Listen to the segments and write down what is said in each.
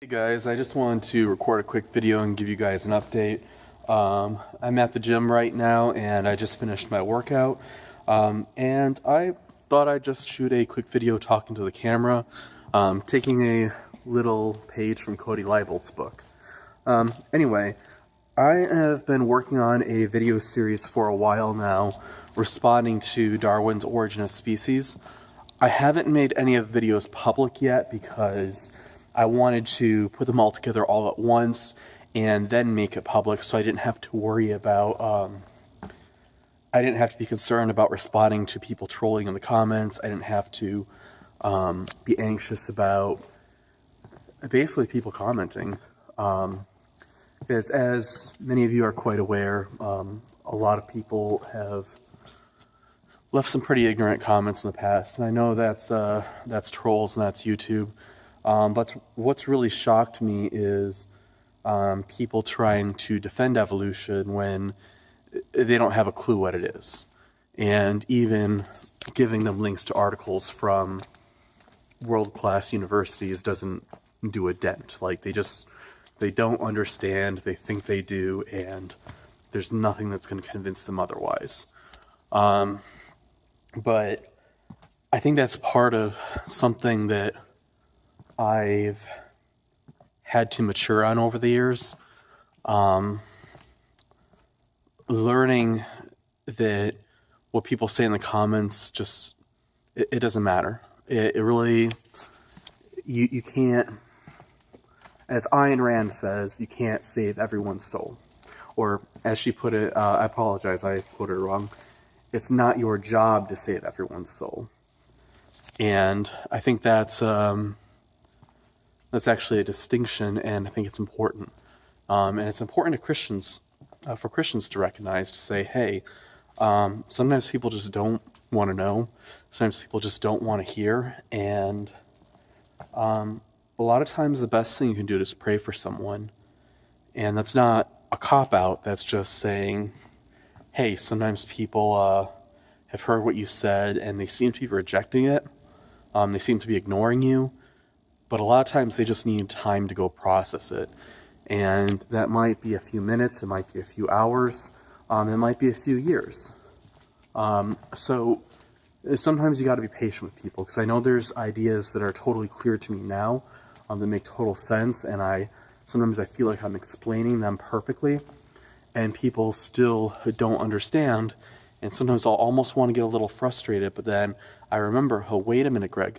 Hey guys, I just wanted to record a quick video and give you guys an update. I'm at the gym right now and I just finished my workout. And I thought I'd just shoot a quick video talking to the camera, taking a little page from Cody Leibold's book. Anyway, I have been working on a video series for a while now, responding to Darwin's Origin of Species. I haven't made any of the videos public yet because I wanted to put them all together all at once and then make it public, so I didn't have to worry about, I didn't have to be concerned about responding to people trolling in the comments. I didn't have to be anxious about basically people commenting. Because as many of you are quite aware, a lot of people have left some pretty ignorant comments in the past, and I know that's trolls and that's YouTube. But what's really shocked me is people trying to defend evolution when they don't have a clue what it is, and even giving them links to articles from world-class universities doesn't do a dent. Like, they don't understand, they think they do, and there's nothing that's going to convince them otherwise. But I think that's part of something that I've had to mature on over the years. Learning that what people say in the comments just, it doesn't matter. It really, you can't, as Ayn Rand says, you can't save everyone's soul. Or as she put it, I apologize, I quoted her wrong. It's not your job to save everyone's soul. And I think that's actually a distinction, and I think it's important. And it's important to Christians, for Christians to recognize, to say, hey, sometimes people just don't want to know. Sometimes people just don't want to hear. And a lot of times the best thing you can do is pray for someone. And that's not a cop-out. That's just saying, hey, sometimes people have heard what you said, and they seem to be rejecting it. They seem to be ignoring you. But a lot of times they just need time to go process it. And that might be a few minutes, it might be a few hours, it might be a few years. So sometimes you got to be patient with people, because I know there's ideas that are totally clear to me now, that make total sense, and sometimes I feel like I'm explaining them perfectly, and people still don't understand, and sometimes I'll almost want to get a little frustrated, but then I remember, oh, wait a minute, Greg.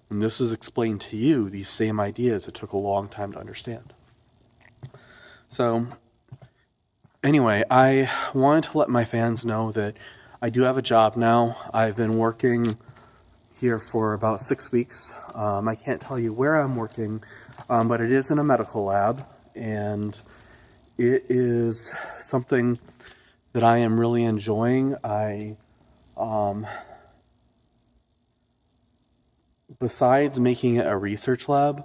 When this was explained to you, these same ideas, it took a long time to understand. So, anyway, I wanted to let my fans know that I do have a job now. I've been working here for about 6 weeks. I can't tell you where I'm working, but it is in a medical lab, and it is something that I am really enjoying. Besides making it a research lab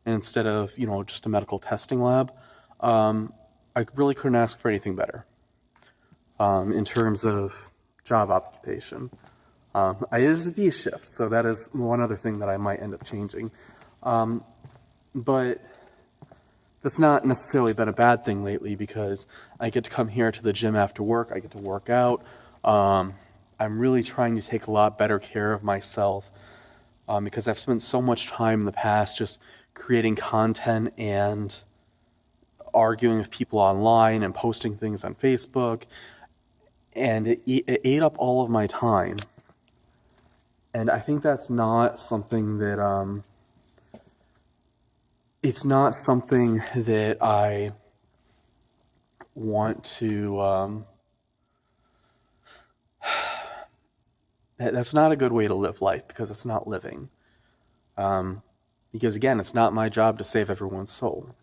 instead of, just a medical testing lab, I really couldn't ask for anything better in terms of job occupation. I is the B shift, so that is one other thing that I might end up changing. But that's not necessarily been a bad thing lately, because I get to come here to the gym after work, I get to work out. I'm really trying to take a lot better care of myself, because I've spent so much time in the past just creating content and arguing with people online and posting things on Facebook, and it ate up all of my time. And I think that's not something that, it's not something that I want to, that's not a good way to live life, because it's not living. Because again, it's not my job to save everyone's soul.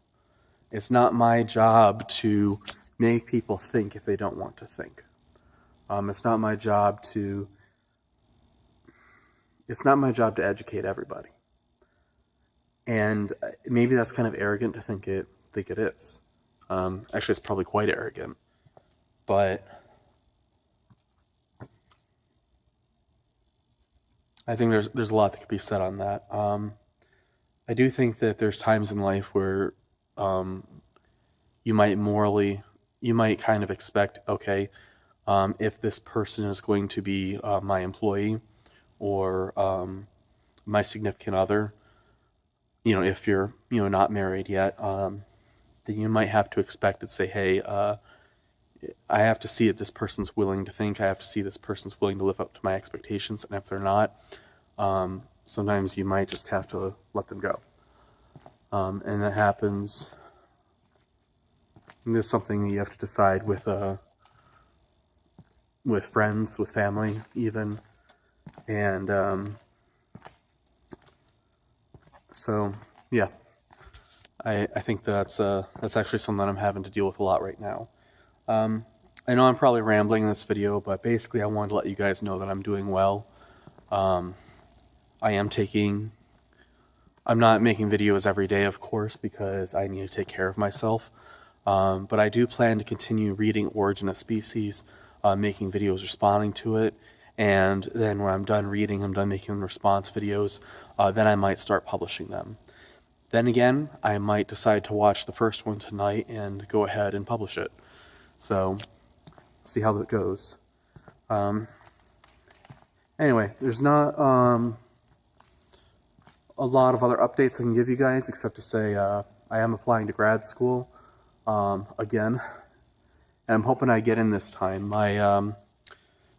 It's not my job to make people think if they don't want to think. It's not my job to educate everybody. And maybe that's kind of arrogant to think it is. Actually, it's probably quite arrogant. But I think there's a lot that could be said on that. I do think that there's times in life where you might kind of expect, okay, if this person is going to be my employee or my significant other, if you're, not married yet, then you might have to expect and say, hey, I have to see that this person's willing to think. I have to see this person's willing to live up to my expectations. And if they're not, sometimes you might just have to let them go. And that happens. And this is something that you have to decide with friends, with family, even. And so, yeah, I think that's actually something that I'm having to deal with a lot right now. I know I'm probably rambling in this video, but basically I wanted to let you guys know that I'm doing well. I'm not making videos every day, of course, because I need to take care of myself. But I do plan to continue reading Origin of Species, making videos responding to it. And then when I'm done reading, I'm done making response videos, then I might start publishing them. Then again, I might decide to watch the first one tonight and go ahead and publish it. So, see how that goes. Anyway, there's not a lot of other updates I can give you guys, except to say I am applying to grad school again, and I'm hoping I get in this time. My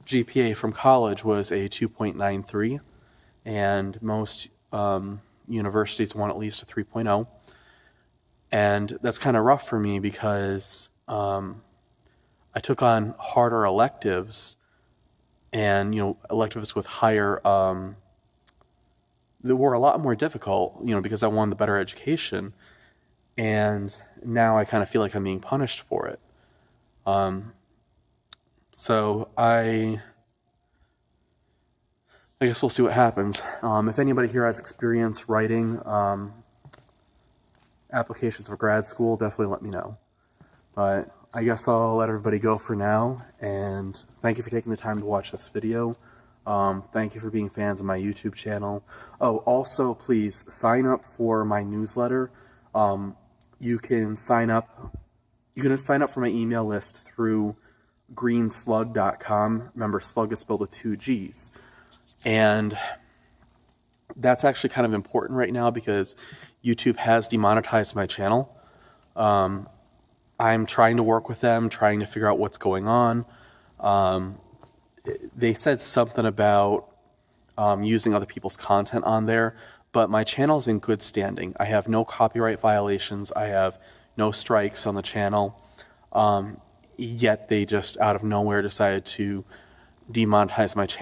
GPA from college was a 2.93, and most universities want at least a 3.0, and that's kind of rough for me because I took on harder electives, and electives with higher that were a lot more difficult, because I wanted the better education, and now I kind of feel like I'm being punished for it. So I guess we'll see what happens. If anybody here has experience writing applications for grad school, definitely let me know. But I guess I'll let everybody go for now, and thank you for taking the time to watch this video. Thank you for being fans of my YouTube channel. Oh, also, please sign up for my newsletter. You can sign up for my email list through greenslug.com. Remember, slug is spelled with 2 G's. And that's actually kind of important right now because YouTube has demonetized my channel. I'm trying to work with them, trying to figure out what's going on. They said something about using other people's content on there, but my channel's in good standing. I have no copyright violations. I have no strikes on the channel. Yet they just out of nowhere decided to demonetize my channel.